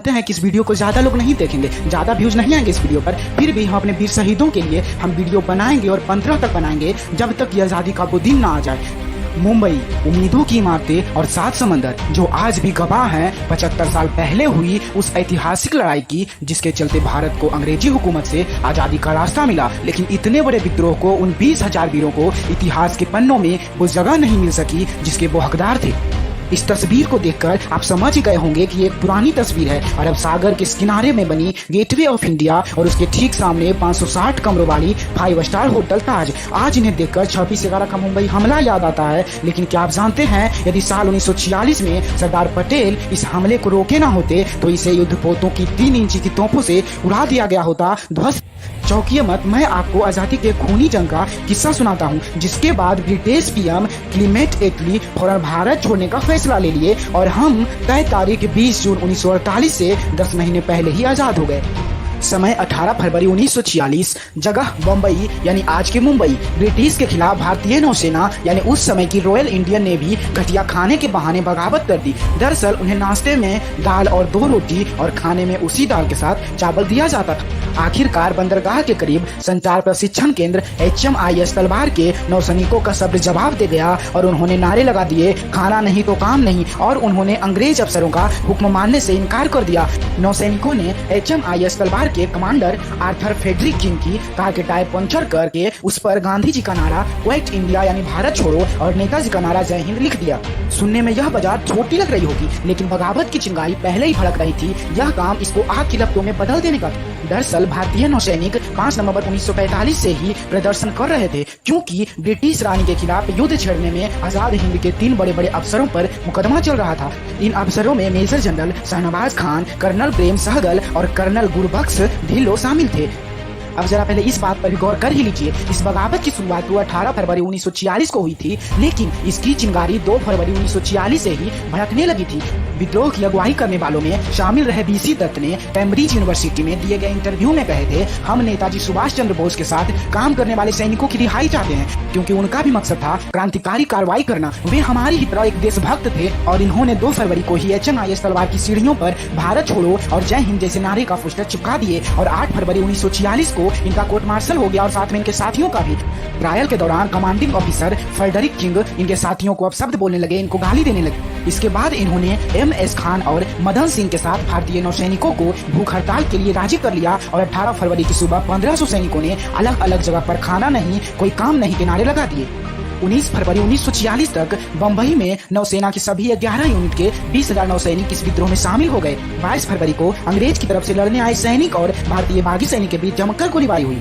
हैं कि इस वीडियो को ज़्यादा लोग नहीं देखेंगे, ज़्यादा व्यूज नहीं आएंगे इस वीडियो पर, फिर भी हम अपने वीर शहीदों के लिए हम वीडियो बनाएंगे और 15 तक बनाएंगे जब तक ये आज़ादी का वो दिन ना आ जाए। मुंबई, उम्मीदों की इमारतें और 7 समंदर जो आज भी गवाह हैं 75 साल पहले हुई उस ऐतिहासिक लड़ाई की, जिसके चलते भारत को अंग्रेजी हुकूमत से आज़ादी का रास्ता मिला। लेकिन इतने बड़े विद्रोह को, उन 20,000 वीरों को इतिहास के पन्नों में वो जगह नहीं मिल सकी जिसके वो हकदार थे। इस तस्वीर को देखकर आप समझ गए होंगे कि ये एक पुरानी तस्वीर है। अरब सागर के किनारे में बनी गेटवे ऑफ इंडिया और उसके ठीक सामने 560 कमरों वाली 5 स्टार होटल ताज। आज इन्हें देखकर 26/11 का मुंबई हमला याद आता है। लेकिन क्या आप जानते हैं, यदि साल 1946 में सरदार पटेल इस हमले को रोके ना होते तो इसे युद्धपोतों की 3 इंची की तोपों से उड़ा दिया गया होता, ध्वस्त। चौंकिए मत, मैं आपको आजादी के खूनी जंग का किस्सा सुनाता हूँ, जिसके बाद ब्रिटिश पीएम क्लीमेंट एटली फौरन भारत छोड़ने का फैसला ले लिए और हम तय तारीख 20 जून 1948 से 10 महीने पहले ही आजाद हो गए। समय 18 फरवरी 1946, जगह बम्बई यानी आज के मुंबई। ब्रिटिश के खिलाफ भारतीय नौसेना यानी उस समय की रॉयल इंडियन नेवी घटिया खाने के बहाने बगावत कर दी। दरअसल उन्हें नाश्ते में दाल और 2 रोटी और खाने में उसी दाल के साथ चावल दिया जाता था। आखिरकार बंदरगाह के करीब संचार प्रशिक्षण केंद्र HMIS तलवार के नौसैनिकों का शब्द जवाब दे गया और उन्होंने नारे लगा दिए, खाना नहीं तो काम नहीं, और उन्होंने अंग्रेज अफसरों का हुक्म मानने से इनकार कर दिया। नौसैनिकों ने HMIS तलवार के कमांडर आर्थर फ्रेडरिक किंग की कार के टायर पंचर करके उस पर गांधी जी का नारा क्विट इंडिया यानी भारत छोड़ो और नेताजी का नारा जय हिंद लिख दिया। सुनने में यह बाजार छोटी लग रही होगी, लेकिन बगावत की चिंगारी पहले ही भड़क रही थी। यह काम इसको आग की लपटों में बदल देने का था। दरअसल भारतीय नौसैनिक 5 नवंबर 1945 से ही प्रदर्शन कर रहे थे, क्योंकि ब्रिटिश रानी के खिलाफ युद्ध छेड़ने में आजाद हिंद के 3 बड़े बड़े अफसरों पर मुकदमा चल रहा था। इन अफसरों में major general Shahnawaz Khan, colonel Prem Sahgal और कर्नल गुरबख्श ढिल्लो शामिल थे। अब जरा पहले इस बात पर भी गौर कर ही लीजिए, इस बगावत की शुरुआत तो 18 फरवरी 1946 को हुई थी, लेकिन इसकी चिंगारी 2 फरवरी 1946 से ही भड़कने लगी थी। विद्रोह की अगुवाई करने वालों में शामिल रहे BC दत्त ने कैम्ब्रिज यूनिवर्सिटी में दिए गए इंटरव्यू में कहे थे, हम नेताजी सुभाष चंद्र बोस के साथ काम करने वाले सैनिकों की रिहाई चाहते हैं, क्योंकि उनका भी मकसद था क्रांतिकारी कार्रवाई करना। वे हमारी ही तरह एक देशभक्त थे और इन्होंने 2 फरवरी को ही HMIS तलवार की सीढ़ियों पर भारत छोड़ो और जय हिंद जैसे नारे का पोस्टर चिपका दिए और 8 फरवरी 1946 को इनका कोर्ट मार्शल हो गया और साथ में इनके साथियों का भी। ट्रायल के दौरान कमांडिंग ऑफिसर फ्रेडरिक किंग इनके साथियों को अब शब्द बोलने लगे, इनको गाली देने लगे। इसके बाद इन्होंने MS खान और मदन सिंह के साथ भारतीय नौसैनिकों को भूख हड़ताल के लिए राजी कर लिया और 18 फरवरी की सुबह 1500 सैनिकों ने अलग अलग जगह पर खाना नहीं, कोई काम नहीं के नारे लगा दिए। 19 फरवरी 1946 तक बंबई में नौसेना की सभी 11 यूनिट के 20,000 नौसैनिक इस विद्रोह में शामिल हो गए। 22 फरवरी को अंग्रेज की तरफ से लड़ने आए सैनिक और भारतीय बागी सैनिक के बीच जमकर गोलीबारी हुई,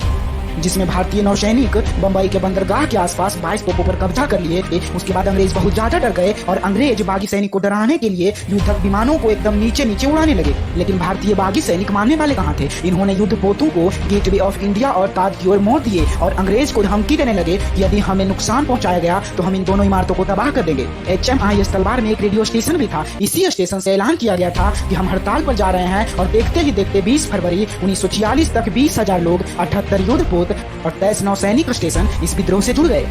जिसमें भारतीय नौसैनिक बंबई के बंदरगाह के आसपास 22 तोपों पर कब्जा कर लिए थे। उसके बाद अंग्रेज बहुत ज्यादा डर गए और अंग्रेज बागी सैनिक को डराने के लिए युद्धक विमानों को एकदम नीचे नीचे उड़ाने लगे। लेकिन भारतीय बागी सैनिक मानने वाले कहाँ थे। इन्होंने युद्धपोतों को गेटवे ऑफ इंडिया और ताज की ओर मोड़ दिए और अंग्रेज को धमकी देने लगे कि यदि हमें नुकसान पहुंचाया गया तो हम इन दोनों इमारतों को तबाह कर देंगे। HMIS तलवार में एक रेडियो स्टेशन भी था। इसी स्टेशन से ऐलान किया गया था कि हम हड़ताल पर जा रहे हैं और देखते ही देखते 20 फरवरी 1946 तक 20,000 लोग, 78 युद्धपोत और 23 नौसैनिक स्टेशन इस विद्रोह से जुड़ गए।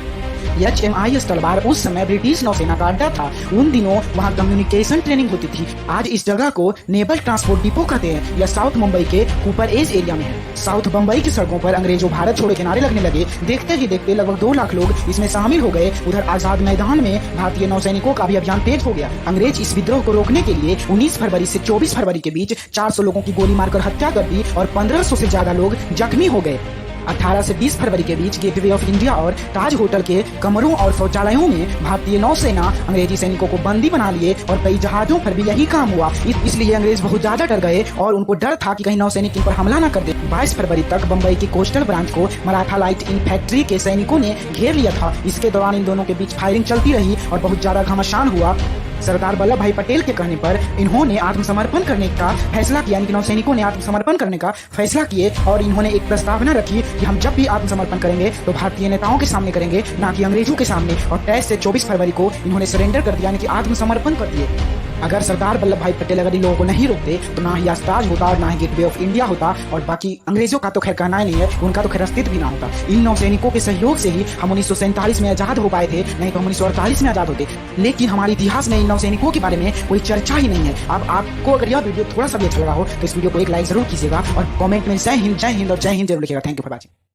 HMIS तलवार उस समय ब्रिटिश नौसेना का अड्डा था। उन दिनों वहाँ कम्युनिकेशन ट्रेनिंग होती थी। आज इस जगह को नेवल ट्रांसपोर्ट डिपो कहते हैं। यह साउथ मुंबई के कूपर एज एरिया में है। साउथ बम्बई की सड़कों पर अंग्रेजों भारत छोड़ो के नारे लगने लगे। देखते ही देखते लगभग 2 लाख लोग इसमें शामिल हो गए। उधर आजाद मैदान में भारतीय नौसैनिकों का भी अभियान तेज हो गया। अंग्रेज इस विद्रोह को रोकने के लिए 19 फरवरी से 24 फरवरी के बीच 400 लोगों की गोली मारकर हत्या कर दी और 1500 से ज्यादा लोग जख्मी हो गए। 18 से 20 फरवरी के बीच गेटवे ऑफ इंडिया और ताज होटल के कमरों और शौचालयों में भारतीय नौसेना अंग्रेजी सैनिकों को बंदी बना लिए और कई जहाजों पर भी यही काम हुआ। इसलिए अंग्रेज बहुत ज्यादा डर गए और उनको डर था कि कहीं नौसैनिक इन पर हमला न कर दे। 22 फरवरी तक बंबई की कोस्टल ब्रांच को मराठा लाइट इन्फैंट्री के सैनिकों ने घेर लिया था। इसके दौरान इन दोनों के बीच फायरिंग चलती रही और बहुत ज्यादा घमासान हुआ। सरदार वल्लभ भाई पटेल के कहने पर इन्होंने आत्मसमर्पण करने का फैसला किया, यानी नौसैनिकों ने आत्मसमर्पण करने का फैसला किए और इन्होंने एक प्रस्तावना रखी कि हम जब भी आत्मसमर्पण करेंगे तो भारतीय नेताओं के सामने करेंगे, ना कि अंग्रेजों के सामने। और 23 से 24 फरवरी को इन्होंने सरेंडर कर दिया, यानी कि आत्मसमर्पण कर दिए। अगर सरदार वल्लभ भाई पटेल अगर इन लोगों को नहीं रोकते तो ना ही आज ताज होता और ना ही गेटवे ऑफ इंडिया होता, और बाकी अंग्रेजों का तो खैर कहना ही नहीं है, उनका तो खैर अस्तित्व भी ना होता। इन नौसैनिकों के सहयोग से ही हम 1947 में आजाद हो पाए थे, नहीं तो हम 1948 में आजाद होते। लेकिन हमारे इतिहास में इन नौसैनिकों के बारे में कोई चर्चा ही नहीं है। अब आपको अगर यह वीडियो थोड़ा सा भी अच्छा लगा हो तो इस वीडियो को एक लाइक जरूर कीजिएगा और कमेंट में जय हिंद और जय हिंद जरूर लिखिएगा। Thank you for watching.